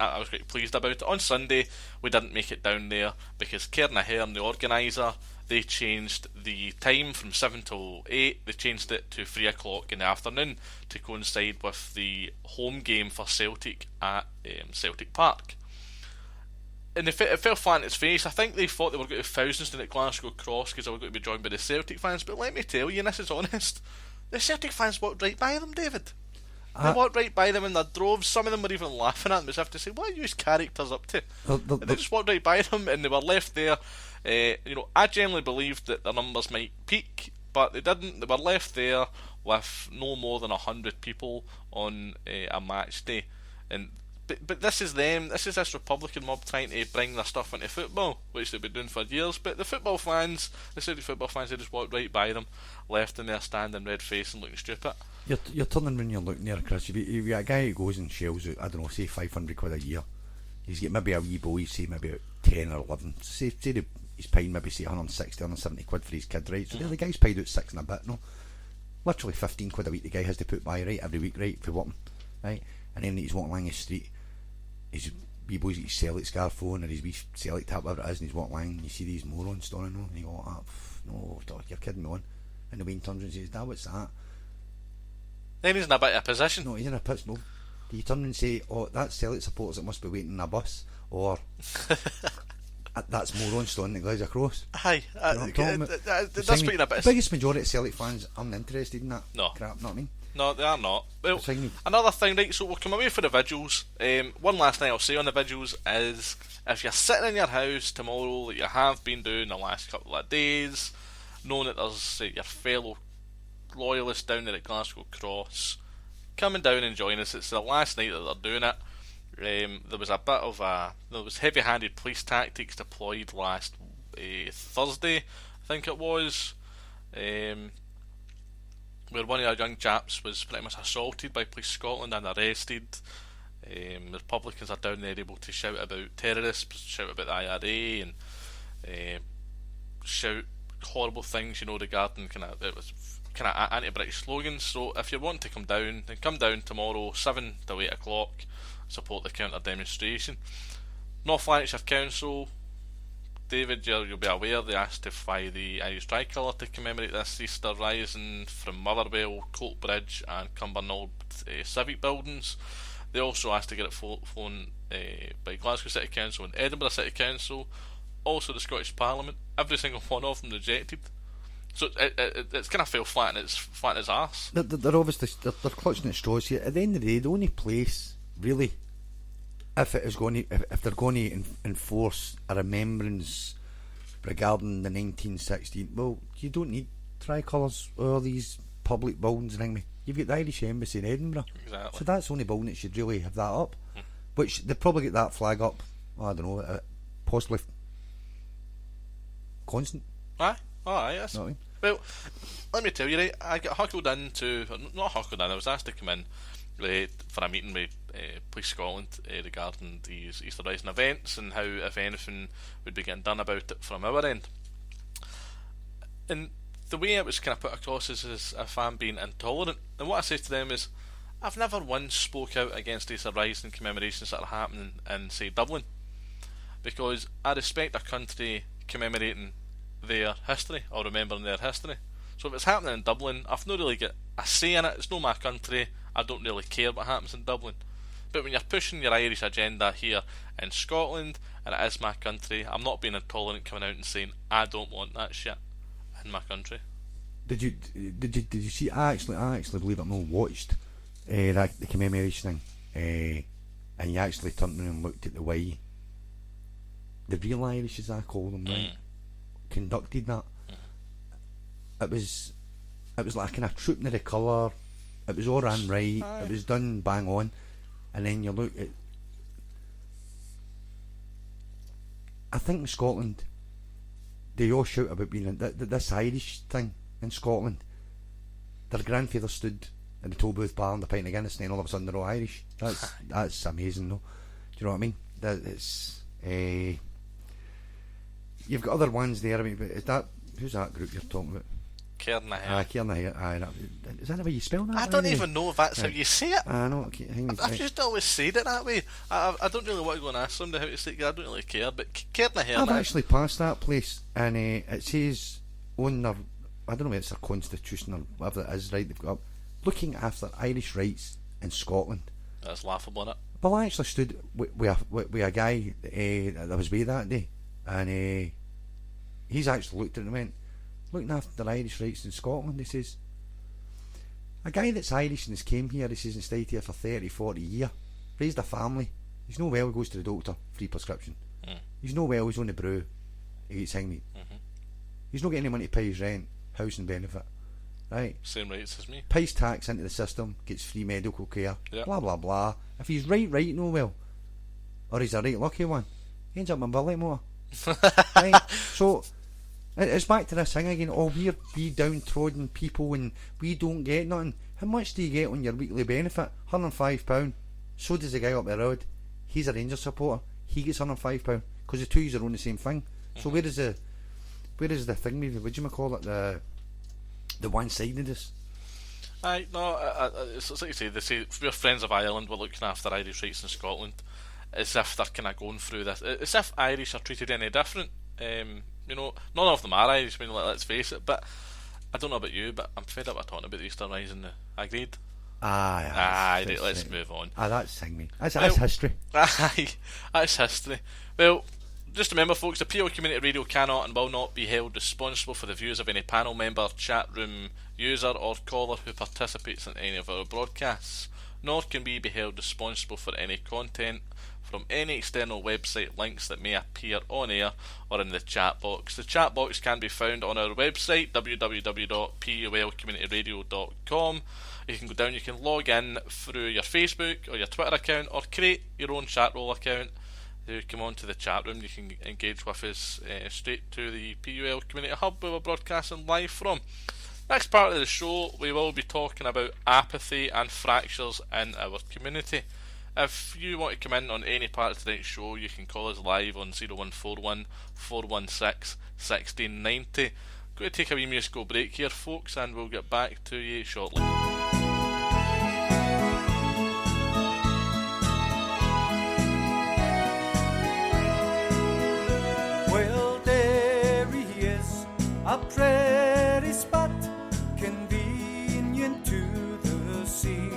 I was quite pleased about it. On Sunday, we didn't make it down there because Kieran Ahern, the organiser, they changed the time from 7 till 8. They changed it to 3 o'clock in the afternoon to coincide with the home game for Celtic at Celtic Park. And it fell flat in its face. I think they thought they were going to thousands in at Glasgow Cross because they were going to be joined by the Celtic fans. But let me tell you, and this is honest, the Celtic fans walked right by them, David. They walked right by them in their droves. Some of them were even laughing at them as if to say, what are you characters up to? They just walked right by them and they were left there. I generally believed that their numbers might peak, but they didn't. They were left there with no more than 100 people on a match day. But this is them. This is this Republican mob trying to bring their stuff into football, which they've been doing for years. But the football fans, the Celtic football fans, they just walked right by them, left them there standing red faced and looking stupid. You're turning when you're looking there, Chris. If you got a guy who goes and shells out, I don't know, say £500 a year, he's got maybe a wee boy, say maybe about 10 or 11. Say he's paying maybe say 160, 170 quid for his kid, right? So the guy's paid out 6 and a bit, no? Literally 15 quid a week the guy has to put by, right, every week, right, for working, right? And then he's walking along the street, his wee boy's got his Celtic scarf on, or his wee Celtic tap, whatever it is, and he's walking along, and you see these morons standing on, and you go, no, you're kidding me on. And the Wayne turns and says, Dad, what's that? Then he's in a bit of a position. No, he's in a pitch, no. Do you turn and say, that's Celtic supporters that must be waiting in a bus, or that's morons standing at Glasgow Cross? Aye, that's putting a bit. The biggest majority of Celtic fans aren't interested in that crap, know what I mean? No, they are not. Well, another thing, right, so we'll come away for the vigils. One last thing I'll say on the vigils is, if you're sitting in your house tomorrow, like you have been doing the last couple of days, knowing that there's your fellow loyalists down there at Glasgow Cross, coming down and join us. It's the last night that they're doing it. There was heavy-handed police tactics deployed last Thursday, I think it was, where one of our young chaps was pretty much assaulted by Police Scotland and arrested. The Republicans are down there able to shout about terrorists, shout about the IRA, and shout horrible things, regarding kind of anti-British slogans. So if you want to come down, then come down tomorrow, 7 to 8 o'clock, support the counter demonstration. North Lanarkshire Council, David, you'll be aware they asked to fly the Irish tricolour to commemorate this Easter rising from Motherwell, Coatbridge and Cumbernauld civic buildings. They also asked to get it flown by Glasgow City Council and Edinburgh City Council, also the Scottish Parliament. Every single one of them rejected. So it's kind of fell flat in its arse. They're obviously they're clutching at straws here. At the end of the day, the only place really, if they're going to enforce a remembrance regarding the 1916, well, you don't need tricolours or these public buildings and things. You've got the Irish Embassy in Edinburgh, exactly. So that's the only building that should really have that up. Which they probably get that flag up. I don't know, possibly constant. Aye, yes. Well, let me tell you, right, I got huckled into, not huckled in, I was asked to come in for a meeting with Police Scotland regarding these Easter Rising events and how, if anything, would be getting done about it from our end. And the way it was kind of put across is if I'm being intolerant. And what I say to them is, I've never once spoke out against Easter Rising commemorations that are happening in, say, Dublin, because I respect a country commemorating their history or remembering their history. So if it's happening in Dublin, I've not really got a say in it. It's not my country. I don't really care what happens in Dublin. But when you're pushing your Irish agenda here in Scotland, and it is my country, I'm not being intolerant coming out and saying I don't want that shit in my country. Did you see? I actually believe it or not watched the commemoration thing, and you actually turned around and looked at the way the real Irish, as I call them, right, conducted that. It was like kind of trooping of the colour. It was all ran right. It was done bang on. And then you look at, I think in Scotland they all shout about being this Irish thing in Scotland. Their grandfather stood in the toll booth bar and a pint of Guinness, and then all of a sudden they're all Irish. That's amazing, though. Do you know what I mean? You've got other ones there. I mean, who's that group you're talking about? Cairnaher. Cairnaher, aye. Is that the way you spell that? I don't even know if that's how you say it. I know. I've just always said it that way. I don't really want to go and ask somebody how to say it, 'cause I don't really care, but Cairnaher. I've actually passed that place, and it says on their, I don't know if it's their constitution or whatever it is, right, they've got up, looking after Irish rights in Scotland. That's laughable, isn't it? Well, I actually stood with a guy that was with that day, and he's actually looked at it and went, looking after Irish rights in Scotland, he says, a guy that's Irish and has came here, he says, and stayed here for 30, 40 years, raised a family, he's no well, he goes to the doctor, free prescription, he's no well, he's on the brew, he eats hangmeat, he's not getting any money to pay his rent, housing benefit, right, same rights as me, pays tax into the system, gets free medical care, yep. blah blah blah. If he's right no well, or he's a right lucky one, he ends up in Burley more. Right? So it's back to this thing again. Oh, we're downtrodden people and we don't get nothing. How much do you get on your weekly benefit? £105. So does the guy up the road. He's a Rangers supporter. He gets £105 because the two are on the same thing. So where is the thing? Maybe what do you call it? The one-sidedness. Aye, no, it's like you say, they say we're friends of Ireland, we're looking after Irish rights in Scotland, as if they're kind of going through this, as if Irish are treated any different. You know, none of them are Irish, I mean, let's face it, but I don't know about you, but I'm fed up with talking about the Eastern Rising now. Agreed? Aye, right, let's move on. That's me. That's history. Aye, that's history. Well, just remember, folks, the PO Community Radio cannot and will not be held responsible for the views of any panel member, chat room user or caller who participates in any of our broadcasts, nor can we be held responsible for any content from any external website links that may appear on air or in the chat box. The chat box can be found on our website, www.pulcommunityradio.com. You can go down, you can log in through your Facebook or your Twitter account or create your own chat roll account. You come on to the chat room, you can engage with us straight to the PUL Community Hub where we're broadcasting live from. Next part of the show, we will be talking about apathy and fractures in our community. If you want to come in on any part of tonight's show, you can call us live on 0141 416 1690. Going to take a wee musical break here, folks, and we'll get back to you shortly. Well, there he is, a prairie spot, convenient to the sea,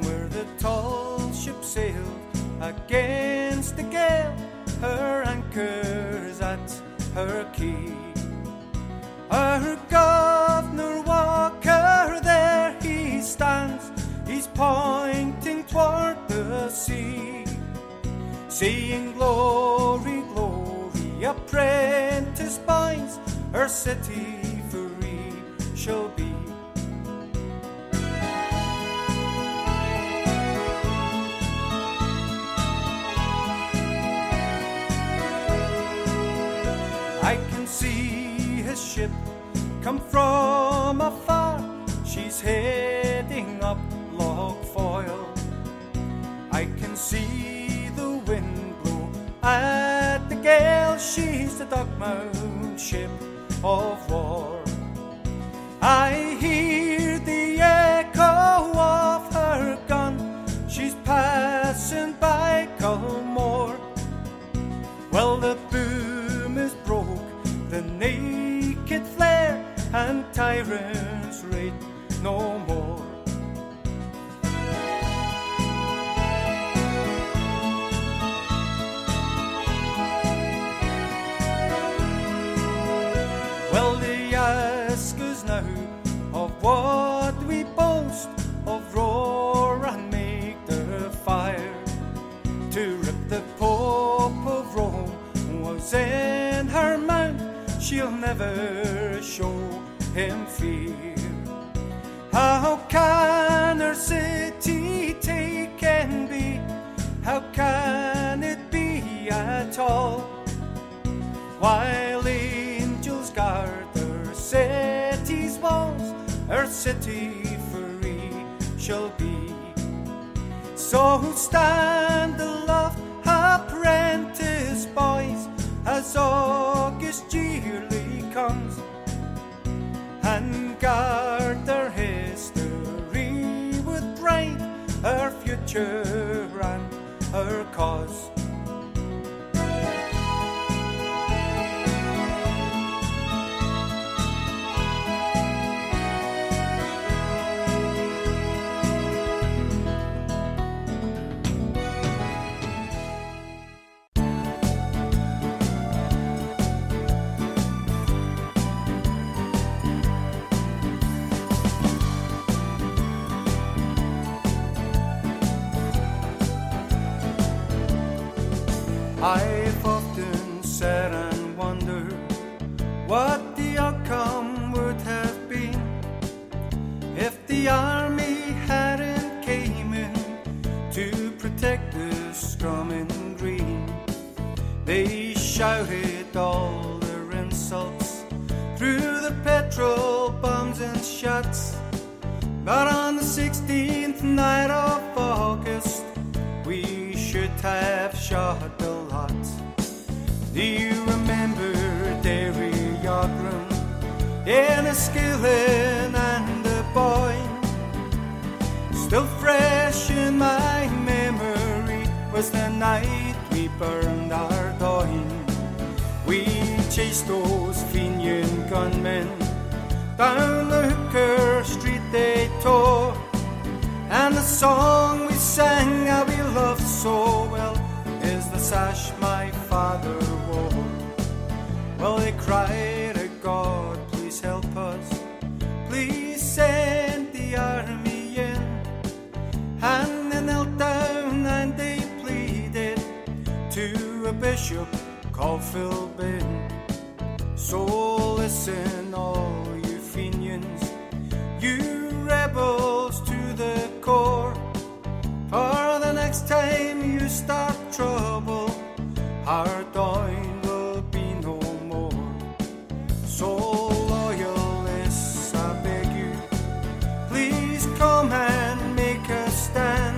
where the tall ship sailed against the gale, her anchors at her quay. Our Governor Walker, there he stands, he's pointing toward the sea, saying, glory, glory, apprentice boys, our city free shall be. I can see his ship come from afar, she's heading up Loch Foyle. I can see the wind blow at the gale, she's the Duckmount ship of war. I hear the echo of her gun, she's passing by Culmore. Well, the boom is broke, the naked flare, and tyrants rate no more. Well, they ask us now of what we boast, of roar and make the fire. To rip the Pope of Rome was in her mouth, she'll never show him fear. How can our city taken be? How can it be at all? While angels guard our city's walls, our city free shall be. So stand aloft, apprentice boys, as August yearly comes. our cause. I've often sat and wondered what the outcome would have been if the army hadn't came in to protect the scrum and green. They shouted all their insults through the petrol bombs and shots, but on the 16th night of August we should have shot the lot. Do you remember Derry Yardroom in a skillet and a boyne? Still fresh in my memory was the night we burned our Doyne. We chased those Fenian gunmen down the Hooker Street they tore, and the song we sang how we loved so well is the sash my father wore. Well, they cried to God, please help us, please send the army in. And they knelt down and they pleaded to a bishop called Philbin. So listen all you Fenians, you rebels to the core, for the next time you start trouble, our Doyne will be no more. So loyalists, I beg you, please come and make a stand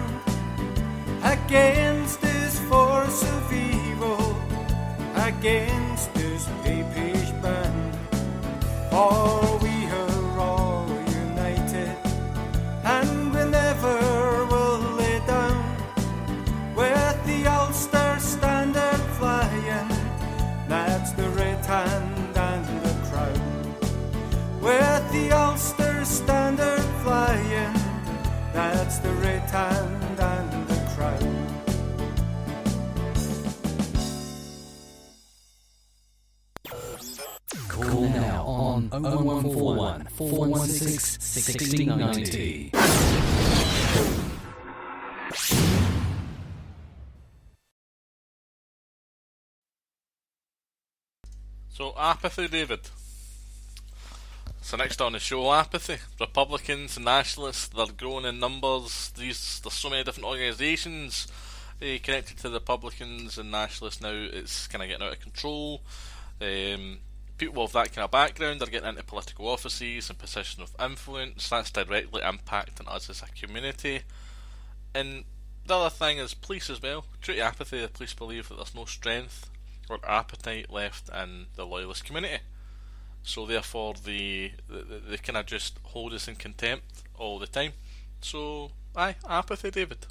against this force of evil, against this papish band. For we are all united, and we never will lay down with the Ulster standard flying. That's the red hand and the crown. With the Ulster standard flying, that's the red hand and the crown. Call now on 01141 416 1690. So, apathy, David. So next on the show, apathy. Republicans and nationalists, they're growing in numbers. There's so many different organisations connected to the Republicans and nationalists now. It's kind of getting out of control. People with that kind of background are getting into political offices and positions of influence. That's directly impacting us as a community. And the other thing is police as well. Due to apathy, the police believe that there's no strength or appetite left in the loyalist community. So therefore they kind of just hold us in contempt all the time. So, apathy, David.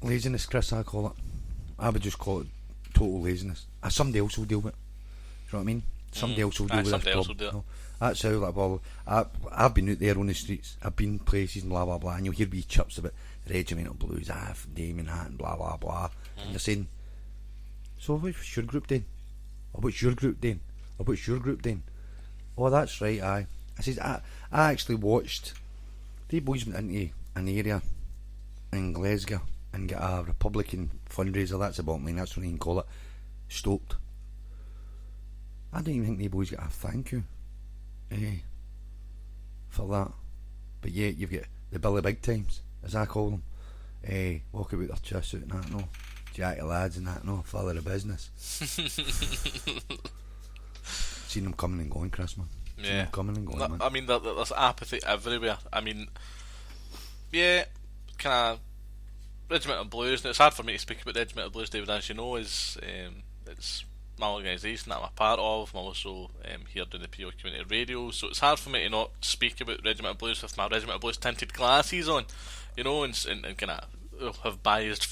Laziness, Chris, I call it. I would just call it total laziness. Somebody else will deal with it. Do you know what I mean? Somebody else will deal with it. Somebody else will do it. No, that's how, like, well, I've been out there on the streets, I've been places and blah blah blah, and you'll hear wee chirps about the regimental blues, Damien Hat and blah blah blah, and you're saying, so what's your group doing? Or what's your group doing? Or what's your group doing? Oh, that's right, aye. I says, I actually watched, they boys went into an area in Glasgow and get a Republican fundraiser, that's the bottom line, that's what you can call it, stoked. I don't even think they boys get a thank you for that. But yeah, you've got the Billy Big Times, as I call them, walk about their chest out and that, no, Jackie lads and that, no, father of business. Seen them coming and going, Chris, man. Seen them coming and going, man. I mean, there's apathy everywhere. I mean, yeah, kind of Regimental Blues, and it's hard for me to speak about Regimental Blues, David, as you know, is it's my organisation that I'm a part of. I'm also here doing the PO Community Radio, so it's hard for me to not speak about Regimental Blues with my Regimental Blues tinted glasses on, you know, and kind of have biased